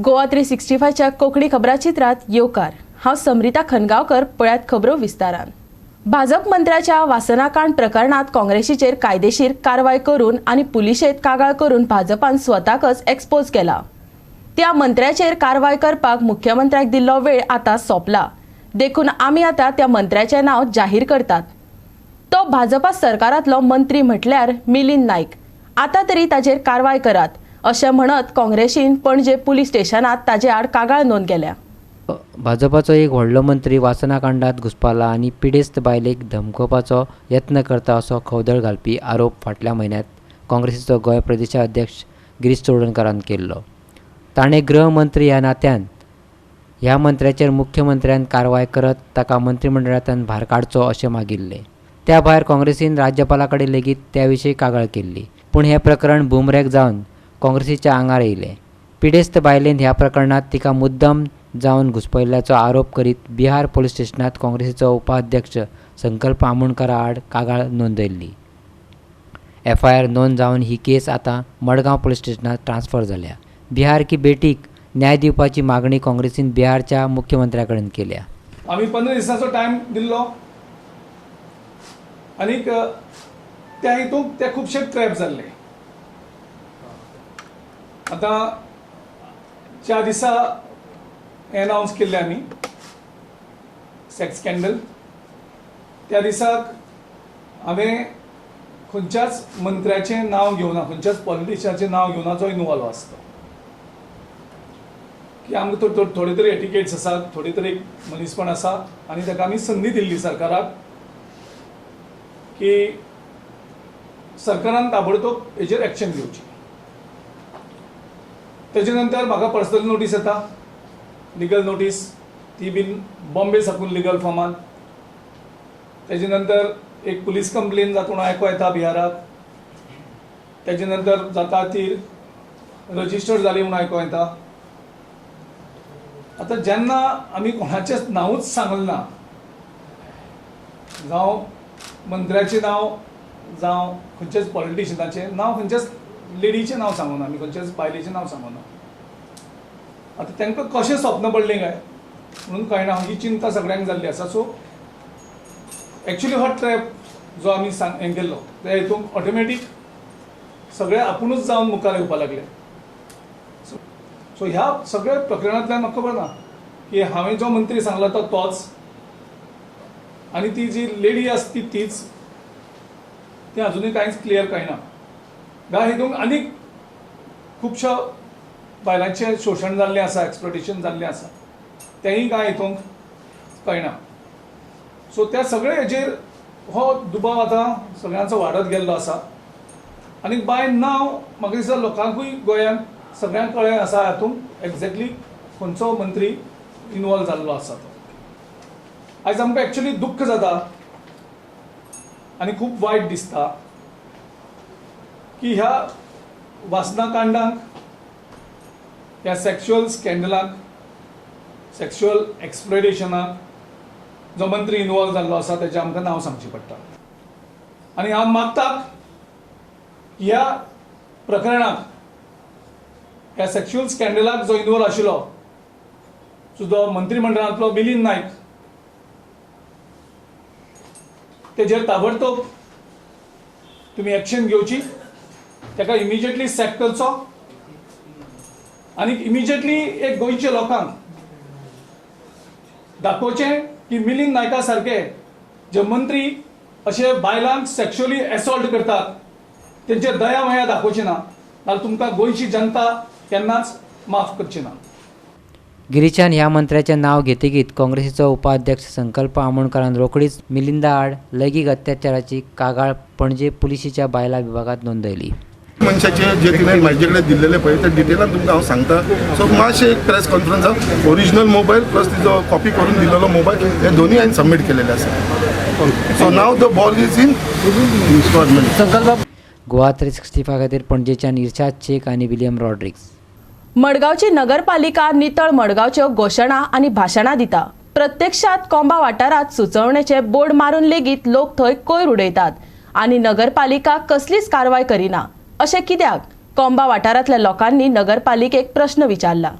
गोवा 365च्या कोंकणी खबराचित्रात येवकार। हांव समरिता खनगांवकर। पळयात खबरो विस्तारान। भाजप मंत्र्याच्या वासनाकांड प्रकरणात काँग्रेसीचेर कायदेशीर कारवाय करून आनी पुलिशेत कागाळ करून भाजपान स्वताकच एक्सपोज केला। त्या मंत्र्याचेर कारवाय करपाक मुख्यमंत्र्याक दिल्लो वेळ आतां सोंपला। देखून आमी आतां त्या मंत्र्याचें नांव जाहीर करतात। तो भाजपा सरकारांतलो मंत्री म्हटल्यार मिलिंद नाईक। आतां तरी ताचेर कारवाय करात अशें म्हणत काँग्रेसीन पणजे पुलीस स्टेशनात ताचे आड कागाळ नोंद केल्या। भाजपाचो एक व्हडलो मंत्री वासनाकांडात घुसपाला आनी पिडेस्त बायलेक धमकोवपाचो यत्न करता असो खवदळ घालपी आरोप फाटल्या म्हयन्यात काँग्रेसीचो गोंय प्रदेशाध्यक्ष गिरीश चोडणकरान केल्लो। ताणें गृहमंत्री ह्या नात्यान ह्या मंत्र्याचेर मुख्यमंत्र्यान कारवाय करत ताका मंत्रिमंडळांतल्यान भायर काडचो अशें मागिल्लें। त्या भायर काँग्रेसीन राज्यपाला कडेन लेगीत त्या विशीं कागाळ केल्ली, पूण हें प्रकरण बुमरेग जावन काँग्रेसीच्या आंगार येयलें। पिडेस्त बायलेन ह्या प्रकरणात तिका मुद्दम जावन घुसपयल्ल्याचो आरोप करीत बिहार पुलीस स्टेशनात काँग्रेसीचो उपाध्यक्ष संकल्प आमोणकरा आड कागाळ नोंदयल्ली। FIR नोंद जावन ही केस आतां मडगांव पुलीस स्टेशनात ट्रान्सफर जाल्या। बिहार की बेटीक न्याय दिवपाची मागणी काँग्रेसीन बिहारच्या मुख्यमंत्र्या कडेन केल्या। आम्ही 15 दिसांचो टायम दिल्लो आनीक त्या हितून ते खुबशे ट्रॅप जाल्ले। आतां ज्या दिसा अनाउन्स केल्ले आमी सेक्स स्कॅन्डल, त्या दिसाक हांवें खंयच्याच मंत्र्याचें नांव घेवना, खंयच्याच पॉलिटिशियनाचें नांव घेवना जो इनवॉल्व आसता। की आमकां थोडे तरी एटिकेट्स आसात, थोडी तरी मनीसपण आसा आनी ताका आमी संदी दिल्ली सरकाराक की सरकारान ताबडतोब हेजेर एक्शन घेवची। तेजे नंतर म्हाका पर्सनल नोटीस येता, लिगल नोटीस, ती बीन बॉम्बे साकून लिगल फॉर्मान। तेजे नंतर एक पुलीस कंप्लेन जाता म्हणून आयको येता बिहाराक। तेजे नंतर जाता ती रजिस्टर्ड जाली म्हणून आयको येता। आतां जेन्ना आमी कोणाचेंच नांवूच सांगलें ना, जावं मंत्र्याचें नांव जावं खंयच्याच पॉलिटिशियनाचें नांव, खंयच्याच लेडीचें नांव सांगूना, आमी खंयच्याच बायलेचें नांव सांगूना। आतां तांकां कशें स्वप्न पडलें काय म्हणून कळना, ही चिंता सगळ्यांक जाल्ली आसा। सो एक्चुअली हो ट्रॅप जो आमी हें केल्लो त्या हितून ऑटोमॅटीक सगळे आपुणूच जावन मुखार येवपाक लागले। सो ह्या सगळ्या प्रकरणांतल्यान म्हाका खबर ना की हांवें जो मंत्री सांगला तो तोच आनी ती जी लेडी आसा ती तीच, तें अजुनूय कांयच क्लियर कळना। ह्या हितून आनीक खुबश्या बायलांचें शोशण जाल्लें आसा, एक्सप्लॉटेशन जाल्लें आसा, तेंय कांय हितून कळना। सो त्या सगळे हेजेर हो दुबाव आतां सगळ्यांचो वाडत गेल्लो आसा। आनी बाय नाव म्हाका दिसता लोकांकूय गोंयांत सगळ्यांक कळ्ळें आसा हातूंत एक्झॅक्टली खंयचो मंत्री इनवॉल्व जाल्लो आसा तो। आयज आमकां एक्चुअली दुख्ख जाता आनी खूब वायट दिसता की ह्या वासनाकांडाक, ह्या सेक्शुअल स्कॅन्डलाक, सेक्शुअल एक्सप्लॉयटेशनाक जो मंत्री इनवॉल्व जाल्लो आसा तेजें आमकां नांव सांगचें पडटा। आनी हांव मागता ह्या प्रकरणाक, ह्या सेक्शुअल स्कॅन्डलाक जो इनवॉल्व आशिल्लो जो मंत्रिमंडळांतलो मिलिंद नाईक, तेजेर ताबडतोब तुमी एक्शन घेवची, ताका इमिजिएटली सॅक करचो आनी इमिजिएटली एक गोंयच्या लोकांक दाखोवचें की मिलिंद नायका सारके जे मंत्री अशे बायलांक सेक्शुअली एसॉल्ट करतात तेंचेर दया माया दाखोवची ना, नाल्यार तुमकां गोंयची जनता केन्नाच माफ करची ना। गिरीशान ह्या मंत्र्याचें नांव घेतकीत काँग्रेसीचो उपाध्यक्ष संकल्प आमोणकरान रोखडीच मिलिंदा आड लैंगीक अत्याचाराची कागाळ पणजे पुलिशेच्या बायला विभागात नोंदयली। मनशाचे जे तिणें म्हाजे कडेन दिल्लेले पळय ते डिटेलान तुमकां हांव सांगता। सो मातशें एक प्रेस कॉन्फरन्साक ओरिजिनल मोबायल प्लस तिजो कॉपी करून दिल्लो मोबायल हे दोनूय हांवें सबमीट केलेले आसा। So now the ball is in government. संकल्प गोवा 365 खातीर पणजेच्यान इर्शाद शेख आनी विलियम रॉड्रिग्स। मडगांवची नगरपालिका नितळ मडगांवच्यो घोशणा आनी भाशणां दिता। प्रत्यक्षात कोंबा वाठारात सुचोवणेचे बोर्ड मारून लेगीत लोक थंय कोयर उडयतात आनी नगरपालिका कसलीच कारवाय करिना। अशें कित्याक? कोंबा वाठारांतल्या लोकांनी नगरपालिकेक प्रश्न विचारला।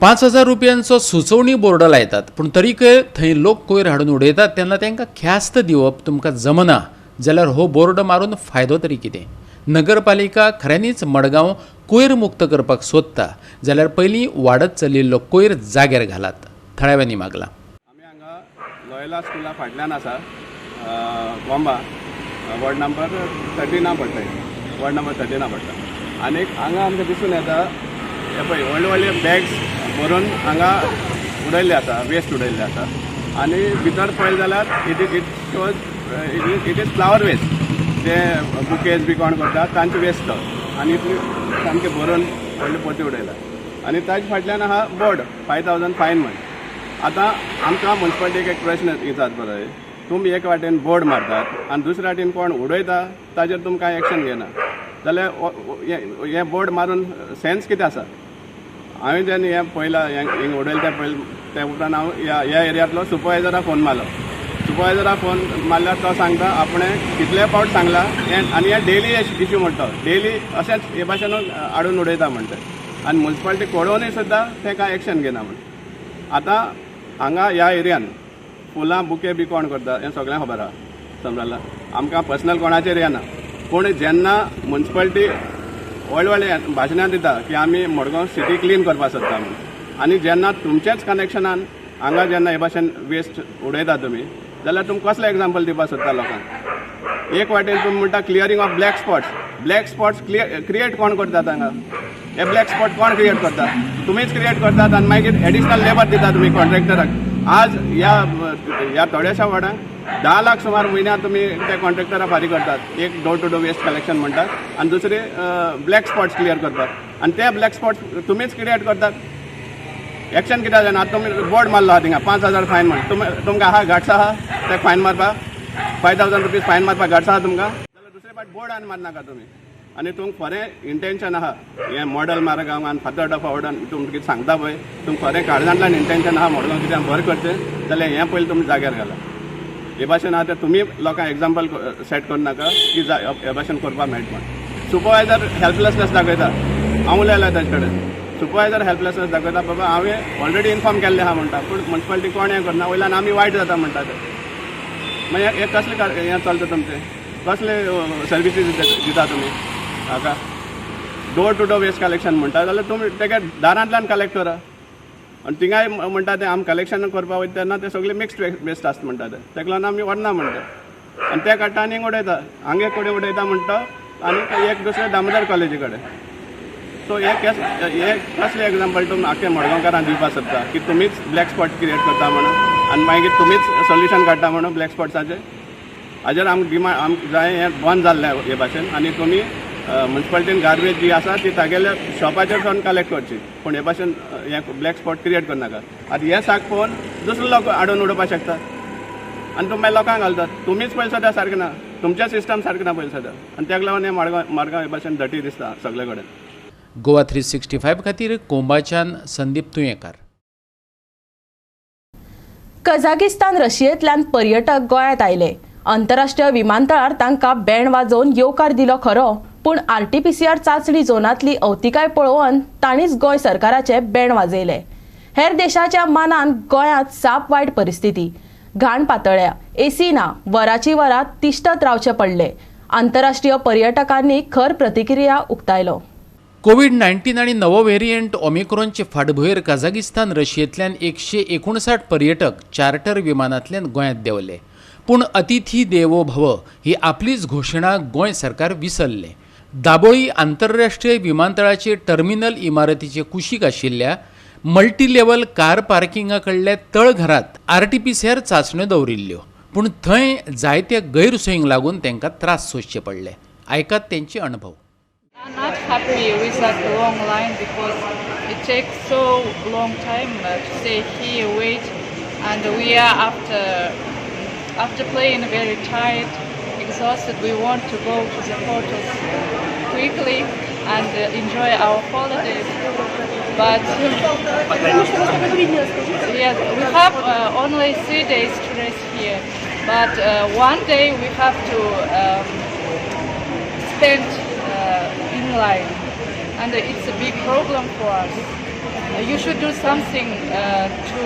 5,000 रुपयांचो सुचोवणी बोर्ड लायतात पूण तरीकय थंय लोक कोयर हाडून उडयतात तेन्ना तांकां ख्यास्त दिवप तुमकां जमना जाल्यार हो बोर्ड मारून फायदो तरी कितें? नगरपालिका खऱ्यांनीच मडगांव कोयर मुक्त करपाक सोदता जाल्यार पयलीं वाडत चलिल्लो कोयर जाग्यार घालात. थळाव्यांनी मागला. आमी हांगा लोयला स्कुला फाटल्यान आसा बोंबा वॉर्ड नंबर 13 पडटा वॉर्ड नंबर 13 पडटा आनी हांगा आमकां दिसून येता हे पळय व्हडले व्हडले बॅग्स भरून हांगा उडयल्ले आसा वेस्ट उडयल्ले आसा आनी भितर पळयलें जाल्यार इट इज फ्लावर वेस्ट जे बुकेज बी कोण करतात तांचे वेस्ट तो आनी सामके भरून व्हडले पोती उडयला आनी ताजे फाटल्यान आहा बोर्ड 5,000 फायन म्हण. आतां आमकां म्युन्सिपालिटीक एक प्रश्न विचारत पळय तुमी एक वाटेन बोर्ड मारतात आनी दुसरे वाटेन कोण उडयता ताजेर तुमी कांय एक्शन घेना जाल्यार हे बोर्ड मारून सेन्स कितें आसा? हांवें जेन्ना हें पळयलां हिंग उडयलें ते उपरांत हांव ह्या एरियांतलो सुपरवायझराक फोन मारलो. सुपरवायझराक फोन मारल्यार तो सांगता आपणें कितले फावट सांगलां आनी हे डेली इश्यू म्हणटा डेली अशेंच हे भाशेन हाडून उडयता म्हणटा आनी म्युन्सिपालिटी कळोवनूय सुद्दां ते कांय एक्शन घेना म्हण. आतां हांगा ह्या एरियान फुलां बुके बी कोण करता हें सगळ्यांक खबर आहा समजला. आमकां पर्सनल कोणाचेर येना पूण जेन्ना म्युन्सिपालिटी व्हडले व्हडले भाशणां दिता की आमी मडगांव सिटी क्लीन करपाक सोदता म्हणून आनी जेन्ना तुमचेच कनेक्शनान हांगा जेन्ना हे भाशेन वेस्ट उडयता तुमी जाल्यार तुमकां कसलें एग्जाम्पल दिवपाक सोदता लोकांक? एक वाटेन तुमी म्हणटा क्लियरींग ऑफ ब्लॅक स्पॉट्स क्रिएट कोण करतात हांगा? हे ब्लॅक स्पॉट कोण क्रिएट करता? तुमीच क्रिएट करतात आनी मागीर एडिशनल लेबर दिता तुमी कॉन्ट्रॅक्टराक. आज ह्या थोड्याशा वाड्यांक 10 लाख सुमार म्हयन्याक तुमी ते कॉन्ट्रॅक्टराक फारीक करतात. एक door to door waste collection म्हणटात आनी दुसरे ब्लॅक स्पॉट्स क्लियर करतात आनी ते ब्लॅक स्पॉट्स तुमीच क्रिएट करतात. एक्शन कित्याक जायना? आतां तुमी बोर्ड मारलो आहा थिंगा 5,000 फायन म्हण तुमकां आहा घाट्स आहा ते फायन मारपाक 5,000 रुपीज फायन मारपाक घाट्स आहा तुमकां जाल्यार दुसरे फावट बोर्ड आनी मारनाका तुमी. आनी तुमकां खरें इंटेन्शन आहा हें मॉडल मारगांव आनी फातर फावडान तुमकां कितें सांगता पळय तुमकां खरें काळजांतल्यान इंटेन्शन आहा मडगांव कितें बरें करचें जाल्यार हें पयलीं तुमी जाग्यार घाला. हे भाशेन आतां तुमी लोकांक एग्जाम्पल सेट करूं नाका की हे भाशेन करपाक मेळटा म्हण. सुपरवायझर हेल्पलेसनेस दाखयता हांव उलयलां ताचे कडेन. सुपरवायझर हेल्पलेसनेस दाखयता बाबा हांवें ऑलरेडी इन्फॉर्म केल्लें आहा म्हणटा पूण म्युन्सिपालिटी कोण हें करना वयल्यान आमी वायट जाता म्हणटा ते. मागीर हे कसलें हें चलता तुमचें? कसले सर्विसीस दिता तुमी हाका? Door to door waste collection म्हणटा जाल्यार तुमी तेगे दारांतल्यान कलेक्ट करा आनी थिंगाय म्हणटा ते आमी कलेक्शन करपाक वयता तेन्ना ते सगळे मिक्स्ड वेस्ट आसता म्हणटा ते तेका लागून आमी व्हरना म्हणटा आनी ते काडटा आनी उडयता हांगा एक कडेन उडयता म्हणटा आनी एक दुसरे दामोदर कॉलेजी कडेन. सो हे कसलें एग्जाम्पल तुमी आख्या मडगांवकारांक दिवपाक सोदता की तुमीच ब्लॅक स्पॉट क्रिएट करता म्हणून आनी मागीर तुमीच सोल्युशन काडटा म्हणून ब्लॅक स्पॉट्साचें? हाजेर आमकां डिमांड आमकां जाय हें बंद जाल्लें हे भाशेन आनी तुमी म्युन्सिपालिटीन गार्बेज जी आसा ती तागेल्या शॉपाचेर सावन कलेक्ट करची पूण हे भाशेन हें ब्लॅक स्पॉट क्रिएट करनाका. आतां हें साक पळोवन दुसरे लोक हाडून उडोवपाक शकतात आनी तुमी मागीर लोकांक घालतात. तुमीच पयलीं सद्या सारकें ना तुमचें सिस्टम सारकें ना पयलीं सद्या आनी ताका लागून हें मडगांव हे भाशेन डटी दिसता सगळे कडेन. गोवा 365 खातीर कोंबाच्यान संदीप तुयेंकार. कझाकिस्तान रशियेंतल्यान पर्यटक गोंयांत आयले. आंतरराष्ट्रीय विमानतळार तांकां बँड वाजोवन येवकार दिलो खरो पूण RT-PCR चांचणी झोनांतली अवतिकाय पळोवन तांणीच गोंय सरकाराचे बँड वाजयले. हेर देशाच्या मानान गोंयांत साप वायट परिस्थिती. घाण पातळ्या, AC ना, वरांची वरां तिश्तत रावचे पडले. आंतरराष्ट्रीय पर्यटकांनी खर प्रतिक्रिया उक्तायलो. कोविड-19 आनी नवो व्हेरियंट ओमिक्रॉनचे फाटभुंयेर कझाकिस्तान रशियेंतल्यान 159 पर्यटक चार्टर विमानांतल्यान गोंयांत देंवले. पूण अतिथी देवो भव ही आपलीच घोशणा गोंय सरकार विसरलें. दाबोळी आंतरराष्ट्रीय विमानतळाचे टर्मिनल इमारतीचे कुशीक आशिल्ल्या मल्टी लेवल कार पार्किंगा कडल्या तळघरांत RT-PCR चांचण्यो दवरिल्ल्यो पूण थंय जायत्या गैरसोयींक लागून तांकां त्रास सोंसचे पडले. आयकात तेंचे अणभव. I'm not happy with that long line because it takes so long time to stay here, wait, and we are after playing very tired, exhausted. We want to go to the hotels quickly and enjoy our holidays. But yes, we have only 3 days to rest here. But one day we have to spend in line, and it's a big problem for us. you should do something to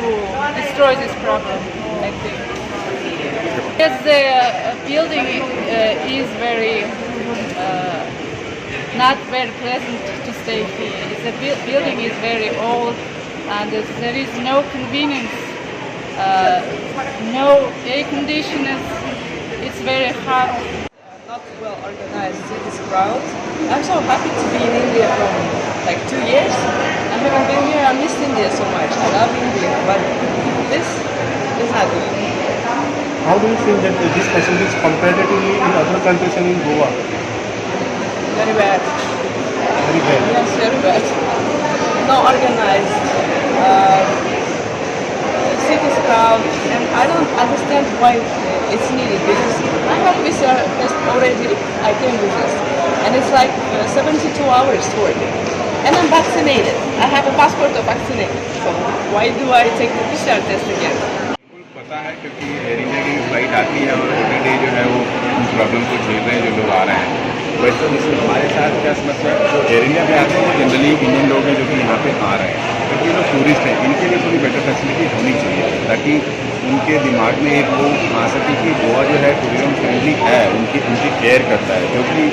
destroy this problem, I think. Yes, the building is very not very pleasant to stay here. The building is very old, and there is no convenience, no air conditioners. It's very hot. Not well organized this crowd. I'm so happy to be in India from like 2 years. I haven't been here. I miss India so much. I love India, but this is not good. How do you feel that this facility is comparatively in other countries and in Goa? Very bad. Very bad. Yes, very bad. Not organized. City's crowd, and I don't understand why it's needed, because I have visa test already. I came with this, and it's like 72 hours work, and I'm vaccinated. I have a passport of vaccinated, so why do I take the PCR test again? पता है क्योंकि air India की flight आती है और day day जो है वो प्रॉब्लम को झेल रहे हैं जो लोग आ रहे हैं। वैसे तो इसमें हमारे साथ क्या समस्या है, जो एयर इंडिया पे आते हैं वो जनरली इंडियन लोग हैं जो कि यहाँ पे आ रहे हैं, क्योंकि लोग टूरिस्ट हैं, इनके लिए थोड़ी बेटर फैसिलिटी होनी चाहिए ताकि उनके दिमाग में एक वो आ सके कि गोवा जो है टूरिज्म फ्रेंडली है, उनकी केयर करता है, जो कि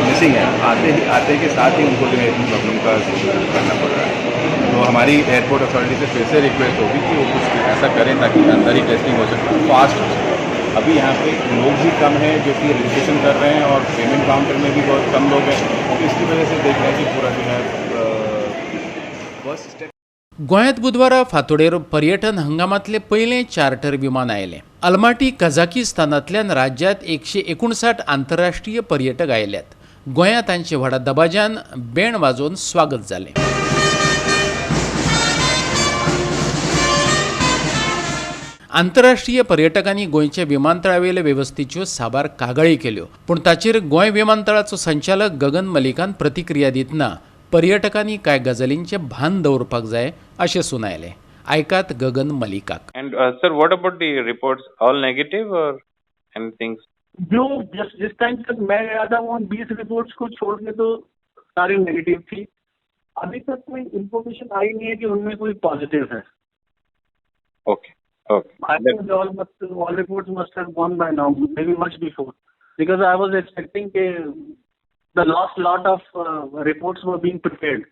मिसिंग है। आते के साथ ही उनको जो है इस प्रॉब्लम का करना पड़ रहा है। तो हमारी एयरपोर्ट अथॉरिटी से फिर से रिक्वेस्ट होगी कि वो कुछ ऐसा करें ताकि अंदर ही टेस्टिंग हो सके, फास्ट हो सके। अभी यहाँ पे लोग भी कम हैं जो कि रजिस्ट्रेशन कर रहे हैं और पेमेंट काउंटर में भी बहुत कम लोग हैं, तो इसकी वजह से देख रहे हैं कि पूरा जो है बस स्टेप। गोंयांत बुधवारा फांतोडेर पर्यटन हंगामातले पयले चार्टर विमान आयले। अलमाटी कझाकिस्तानांतल्यान राज्यांत 159 आंतरराष्ट्रीय पर्यटक आयल्यात। गोंयांत तांचे व्हडा दबाज्यान बेण वाजोवन स्वागत जालें। आंतरराष्ट्रीय पर्यटकांनी गोंयच्या विमानतळावेले वेवस्थेच्यो साबार कागाळी केल्यो, पूण ताचेर गोंय विमानतळाचो संचालक गगन मलिकान प्रतिक्रिया दितना पर्यटकांनी कांय गजालींचे भान दवरपाक जाय अशें सुनायलें। आयकात गगन मलिकाक। And sir, what about the reports? All negative or anything? जो जिस टाइम तक मैं गया था वो 20 रिपोर्ट्स को छोड़ के तो सारी नेगेटिव थी। अभी तक कोई इंफॉर्मेशन आई नहीं है कि उनमें कोई पॉजिटिव है। Okay. Okay. I think all reports must have gone by now, maybe much before, because I was expecting the last lot of reports were being prepared.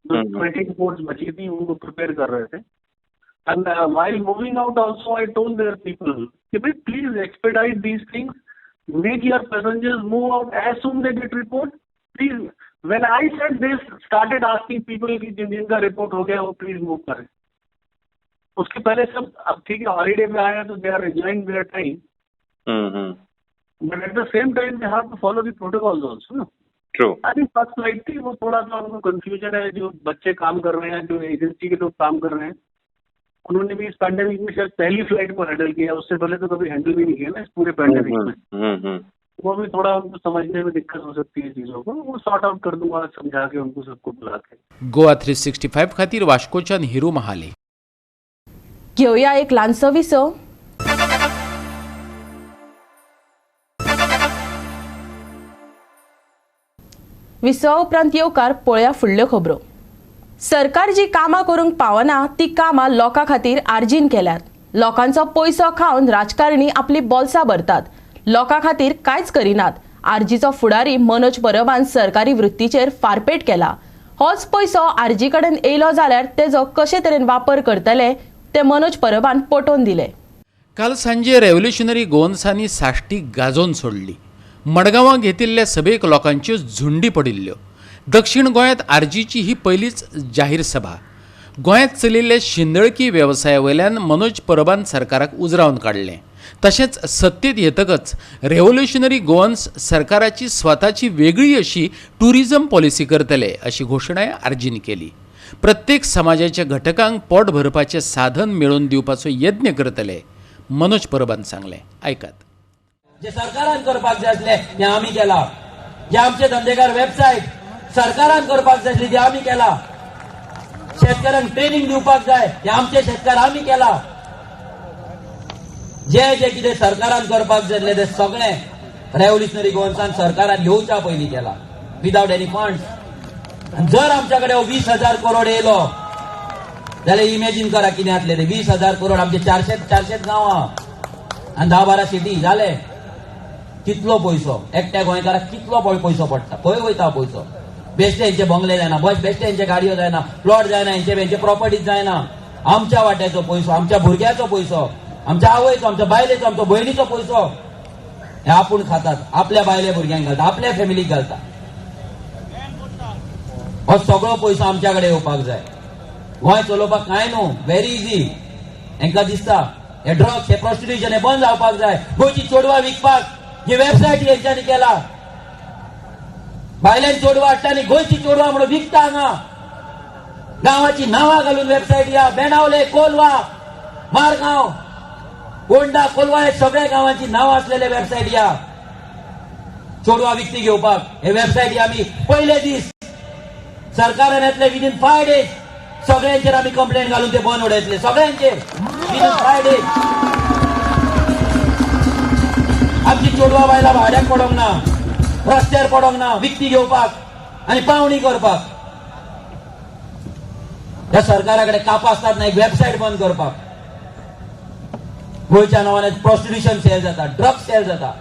The 20 reports बची थी उनको prepare कर रहे थे. And while moving out also, I told their people, please expedite these things. Make your passengers move out as soon they get report. Please, when I said this, started asking people कि जिनका report हो गया वो please move करें. उसके पहले सब अब ठीक है हॉलीडे में आया तो they are enjoying their time, but at the same time they have to follow the protocols also ना। True. अभी फर्स्ट फ्लाइट थी, वो थोड़ा सा उनको कंफ्यूजन है, जो बच्चे काम कर रहे हैं, जो एजेंसी के लोग काम कर रहे हैं, उन्होंने भी इस पैंडेमिक में शायद पहली फ्लाइट को हैंडल किया, उससे पहले तो कभी हैंडल भी नहीं किया ना इस पूरे पैंडेमिक में। वो भी थोड़ा उनको समझने में दिक्कत हो सकती है चीजों को, वो सॉर्ट आउट कर दूंगा समझा के उनको सबको बुला के। गोवा 365 खातीर वास्कोच्यान हिरू महाले। घेऊया एक ल्हानसो विसो। विसो उपरांत येवकार पळया फुडल्यो खबरो। सरकार जी कामां करूंक पावना ती कामां लोकां खातीर आर्जीन केल्यात। लोकांचो पयसो खावन राजकारणी आपली बोल्सां भरतात, लोकां खातीर कांयच करिनात। आर्जीचो फुडारी मनोज परबान सरकारी वृत्तीचेर फारपेट केला। होच पयसो आर्जी कडेन येयलो जाल्यार तेजो कशे तरेन वापर करतले ते मनोज परबान पटोवन दिले। काल सांजे रेव्होल्युशनरी गोवन्सांनी साश्टी गाजोवन सोडली। मडगांवां घेतिल्ल्या सभेक लोकांच्यो झुंडी पडिल्ल्यो। दक्षिण गोंयांत आर्जीची ही पयलीच जाहीर सभा। गोंयांत चलिल्ले शिंदळकी वेवसायावयल्यान मनोज परबान सरकाराक उजरावन काडलें। तशेंच सत्तेत येतकच रेव्होल्युशनरी गोवन्स सरकाराची स्वताची वेगळी अशी टुरिजम पॉलिसी करतले अशी घोशणाय आर्जीन केली। प्रत्येक समाजाच्या घटकांक पोट भरपाचें साधन मेळोवन दिवपाचो यत्न करतले मनोज परबान सांगलें। आयकात। जे सरकारान करपाक जाय आसले ते आमी केला। जे आमचे धंदेकार वेबसायट सरकारान करपाक जाय आसली ते आमी केला। शेतकऱ्यांक ट्रेनिंग दिवपाक जाय ते आमचे शेतकार आमी केला। जे कितें सरकारान करपाक जाय आसले ते सगळे रेव्होल्युशनरी गोवन्सान सरकारान येवच्या पयलीं केला विदाउट एनी फंड्स। जर आमच्याकडे 20,000 करोड येयलो जाल्यार इमॅजिन करा कितें जातलें तें 20,000 करोड आमचे 400 गांवां आनी 10-12 सिटी जाले. कितलो पयसो एकट्या गोंयकाराक कितलो पयसो पडटा, खंय वयता पयसो. बेश्टे हेंचे बंगले जायना, बेश्टे हेंचे गाडयो जायना, प्लॉट जायना, हेंचे प्रॉपर्टीज जायना. आमच्या वाट्याचो पयसो, आमच्या भुरग्याचो पयसो, आमच्या आवयचो, आमच्या बायलेचो, आमच्या भयणीचो पयसो हे आपूण खातात, आपल्या बायले भुरग्यांक घालता, आपल्या फॅमिलीक घालता. हो सगळो पयसो आमच्या कडेन येवपाक जाय. गोंय चलोवपाक कांय न्हू, व्हेरी इजी. हांकां दिसता हे ड्रग्स, हे प्रॉस्टिट्यूशन हे बंद जावपाक जाय. गोंयची चोडवां विकपाक ही वेबसायट हेंच्यांनी केला. भायल्यान चोडवां हाडटा आनी गोंयची चोडवां म्हणून विकता हांगा. गांवाची नांवां घालून वेबसायट या. बेणावले, कोलवा, मारगांव, कोंडा, कोलवा हे सगळ्या गांवांची नांवां असलेले वेबसायट या. चोडवां विकती घेवपाक हे वेबसायटी आमी पयले दीस सरकारान येतले विदीन 5 days सगळ्यांचेर आमी कंप्लेंट घालून ते बंद उडयतले. सगळ्यांचेर विदीन 5 days. आमची चोडवां बायलां भाड्याक पडोंक ना, रस्त्यार पडोंक ना, विकती घेवपाक आनी पावणी करपाक. ह्या सरकारा कडेन कापां आसतात ना एक वेबसायट बंद करपाक. गोंयच्या नांवान प्रॉस्टिट्यूशन सेल जाता, ड्रग्स सेल जाता.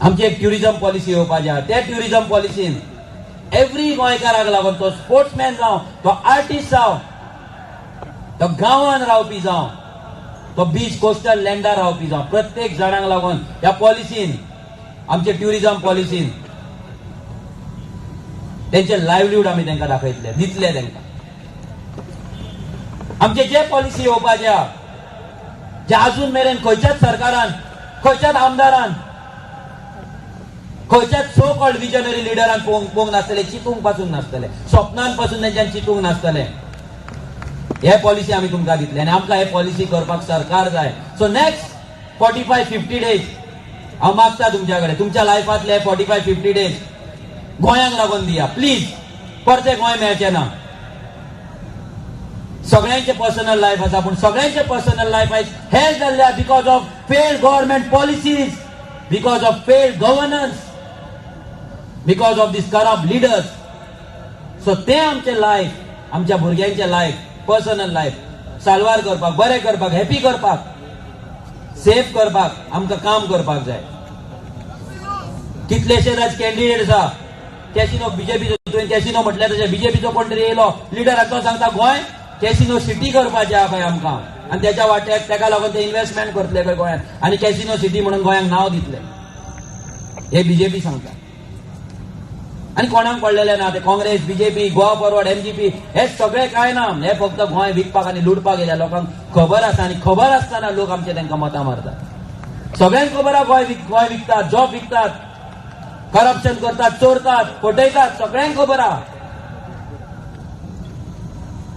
आमची एक ट्युरिझम पॉलिसी येवपाची आहा. त्या ट्युरिझम पॉलिसीन एव्हरी गोंयकाराक लागून तो स्पोर्ट्समॅन जावं, तो आर्टिस्ट जावं, तो गांवांत रावपी जावं, तो बीच कोस्टल लँडार रावपी जावं, प्रत्येक जाणांक लागून ह्या पॉलिसीन, आमचे ट्युरिझम पॉलिसीन तेंचे लायव्हलीहूड आमी तांकां दाखयतले, दितले तांकां. आमचे जे पॉलिसी येवपाचे आहा, जे अजून मेरेन खंयच्याच सरकारान, खंयच्याच आमदारान, खंयच्याच सो कॉल्ड विजनरी लिडरान पळोवंक नासतले, चिंतूंक पासून नासतले, स्वप्नान पासून तेंच्यान चिंतूंक नासतले. हे पॉलिसी आमी तुमकां दितले आनी आमकां हे पॉलिसी करपाक सरकार जाय. सो नेक्स्ट 45-50 days हांव मागता तुमच्या कडेन, तुमच्या लायफांतले 45-50 days गोंयांक लागून दिया प्लीज. परते गोंय मेळचें ना. सगळ्यांचे पर्सनल लायफ आसा, पूण सगळ्यांचे पर्सनल लायफ आयज हेल्प जाल्ल्या because of failed government policies, because of failed governance, because of these corrupt leaders. So ते आमचे लायफ, आमच्या भुरग्यांचे लायफ, पर्सनल लायफ साल्वार करपाक, बरें करपाक, हॅपी करपाक, सेफ करपाक आमकां काम करपाक जाय. कितलेशेच आज कॅन्डिडेट आसा. कॅसिनो बीजेपीचो, तुवें कॅसिनो म्हटल्यार तशें बीजेपीचो कोण तरी येयलो लिडराक सांगता गोंय कॅसिनो सिटी करपाचें आहा खंय आमकां, आनी त्याच्या वाट्याक ताका लागून ते इन्व्हेस्टमेंट करतले खंय गोंयांत आनी कॅसिनो सिटी म्हणून गोंयांक नांव दितले. हे बीजेपी सांगता. आनी कोणाक पडलेले ना ते Congress, BJP, Goa forward, MGP हे सगळे काय ना. हे फक्त गोंय विकपाक आनी लुटपाक येयल्या लोकांक खबर आसा आनी खबर आसतना लोक आमचे तांकां मतां मारतात. सगळ्यांक खबर आहा गोंय विकतात, जॉब विकतात, करप्शन करतात, चोरतात, फटयतात, सगळ्यांक खबर आहा.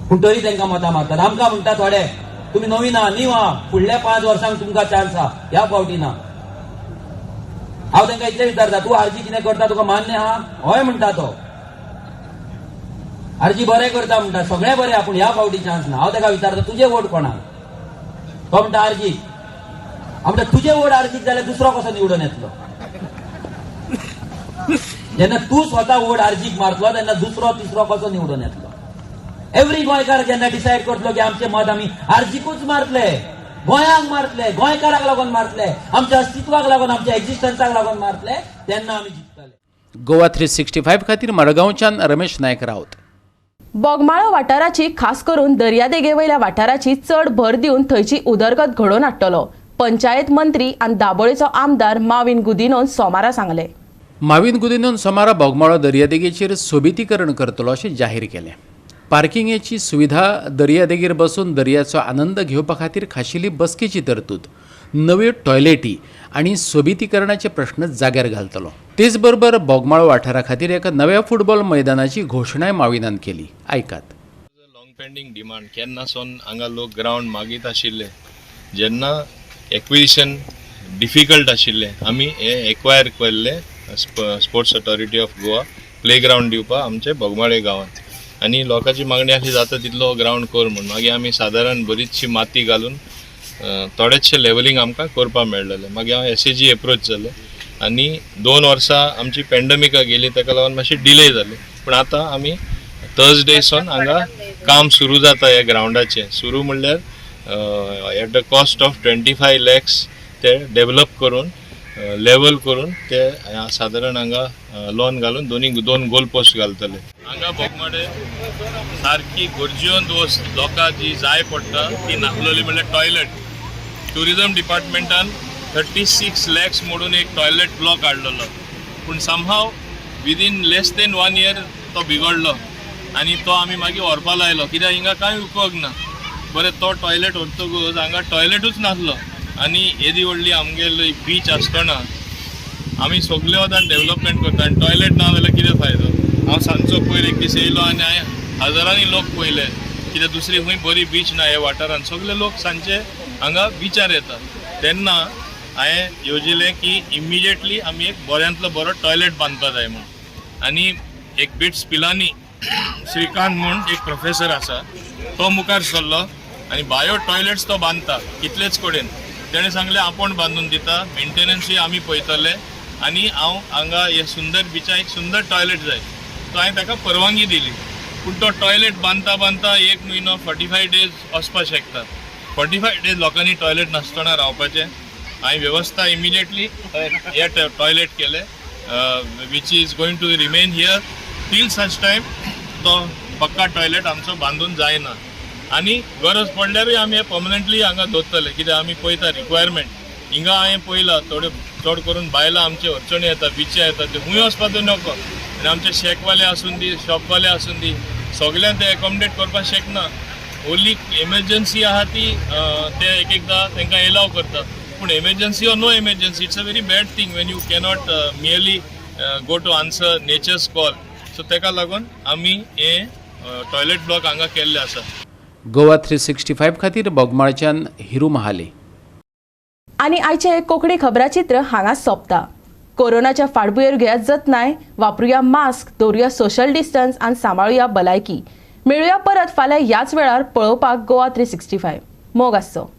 पूण तरी तांकां मतां मारतात. आमकां म्हणटा थोडे तुमी नवीन आहा, नीव आहा, फुडल्या 5 वर्सांक तुमकां चान्स आहा, ह्या फावटी ना. हांव तांकां इतलें विचारता, तूं आरजी कितें करता तुका मान्य आहा? हय म्हणटा तो. आरजी बरें करता म्हणटा, सगळें बरें आहा, पूण ह्या फावटी चान्स ना. हांव ताका विचारता तुजें वोट कोणाक? तो म्हणटा आरजी. हांव म्हणटा तुजें वोट आरजीक जाल्यार दुसरो कसो निवडून येतलो? जेन्ना तूं स्वता वोट आरजीक मारतलो तेन्ना दुसरो तिसरो कसो निवडून येतलो? एव्हरी गोंयकार जेन्ना डिसायड करतलो की आमचें मत आमी आरजीकूच मारतले, गोंयांक मारतले, गोंयकाराक लागून मारतले, आमच्या अस्तित्वाक लागून, आमच्या एक्झिस्टन्साक लागून मारतले, तेन्ना आमी जिखतले. गोवा 365 खातीर मडगांवच्यान रमेश नायक रावत. बोगमाळो वाठाराची, खास करून दर्यादेगेवयल्या वाठाराची चड भर दिवन थंयची उदरगत घडोवन हाडटलो, पंचायत मंत्री आनी दाबोळेचो आमदार माविन गुदिनोन सोमारा सांगले. माविन गुदिनोन सोमारा बोगमाळो दर्यादेगेचेर सोबितीकरण करतलो अशें जाहीर केलें. पार्किंगेची सुविधा, दर्यादेगेर बसून दर्याचो आनंद घेवपा खातीर खाशेली बसकेची तरतूद, नव्यो टॉयलेटी आनी सोबितीकरणाचे प्रश्न जाग्यार घालतलो. तेच बरोबर बोगमाळो वाठारा खातीर एका नव्या फुटबॉल मैदानाची घोशणाय माविनान केली. आयकात. लॉंग पेंडींग डिमांड केन्नासून हांगा लोक ग्रावंड मागीत आशिल्ले, जेन्ना एक्विजिशन डिफिकल्ट आशिल्लें आमी हे एक्वायर केल्ले sports authority of Goa playground दिवपा आमचे बोगमाळे गांवांत. आनी लोकांची मागणी आसली जाता तितलो ग्रावंड कर म्हणून. मागीर आमी सादारण बरीचशी माती घालून थोडेशें लेवलिंग आमकां करपाक मेळटलें. मागीर हांव SAG एप्रोच जालें आनी 2 वर्सां आमची पॅन्डेमिका गेली, ताका लागून मातशी डिले जाली. पूण आतां आमी थर्सडेसून हांगा काम सुरू जाता ह्या ग्राउंडाचें सुरू म्हणल्यार at the cost of 25 lakhs ते डेव्हलप करून लेवल करून ते सादारण हांगा लॉन घालून दोन गोल पोस्ट घालतले. हांगा बोगमाडे सारकी गरजेवंत वस्त लोकां जी जाय पडटा ती नासलोली म्हणल्यार टॉयलेट. टुरिजम डिपार्टमेंटान 36 lakhs मोडून एक टॉयलेट ब्लॉक हाडलेलो, पूण somehow within less than 1 year तो बिगडलो आनी तो आमी मागीर व्हरपा लायलो कित्याक हिंगा कांय उपयोग ना. बरें तो टॉयलेट व्हरतकूच हांगा टॉयलेटूच नासलो आनी येदी व्हडली आमगेली बीच आसतना आमी सगळे वतान डेव्हलपमेंट करता आनी टॉयलेट ना जाल्यार कितें फायदो. हांव सांजचो पयर एक दीस येयलो आनी हांवें हजारांनी लोक पयले कित्याक दुसरी खंय बरी बीच ना ह्या वाठारांत. सगळे लोक सांजचे हांगा बिचार येतात. तेन्ना हांवें येवजिलें की इमिजिएटली आमी एक बऱ्यांतलो बरो टॉयलेट बांदपा जाय म्हणून. आनी एक बिट्स पिलांनी श्रीकांत म्हूण एक प्रोफेसर आसा तो मुखार सरलो आनी बायो टॉयलेट्स तो बांदता कितलेच कडेन. तेणें सांगलें आपूण बांदून दिता, मेंटेनन्सूय आमी पळयतले आनी हांव हांगा हे सुंदर बिचार एक सुंदर टॉयलेट जाय. तो हांवें ताका परवानगी दिली. पूण तो टॉयलेट बांदता 1 म्हयनो 45 days वचपाक शकता. 45 days लोकांनी टॉयलेट नासतना रावपाचें. हांवें वेवस्था इमिजिएटली हे टॉयलेट केले which is going to remain here till such time तो पक्का टॉयलेट आमचो बांदून जायना. आनी गरज पडल्यारूय आमी हे पर्मनंटली हांगा दवरतले कित्याक आमी पळयता रिक्वायरमेंट. हिंगा हांवें पळयलां चड करून बायलां आमचे अडचणी येता बिचार येता ते खूंय वचपाचो नको आनी आमचे शेकवाले आसून दी शॉपवाले आसून दी सगळ्यांक ते एकोमोडेट करपाक शकना. ओन्ली एमर्जन्सी आहा ती ते एकदां तांकां एलाव करता. पूण emergency or no emergency it's a very bad thing when you cannot merely go to answer nature's call. So ताका लागून आमी हे टॉयलेट ब्लॉक हांगा केल्ले आसा. गोवा 365 खातीर बोगमाळच्यान हिरू महाले. आनी आयचे कोंकणी खबराचित्र हांगाच सोंपता. कोरोनाच्या फाटभुंयेर घेयात जतनाय, वापरुया मास्क, दवरुया सोशल डिस्टन्स आनी सांबाळुया भलायकी. मेळुया परत फाल्यां ह्याच वेळार पळोवपाक गोवा 365. मोग आसचो.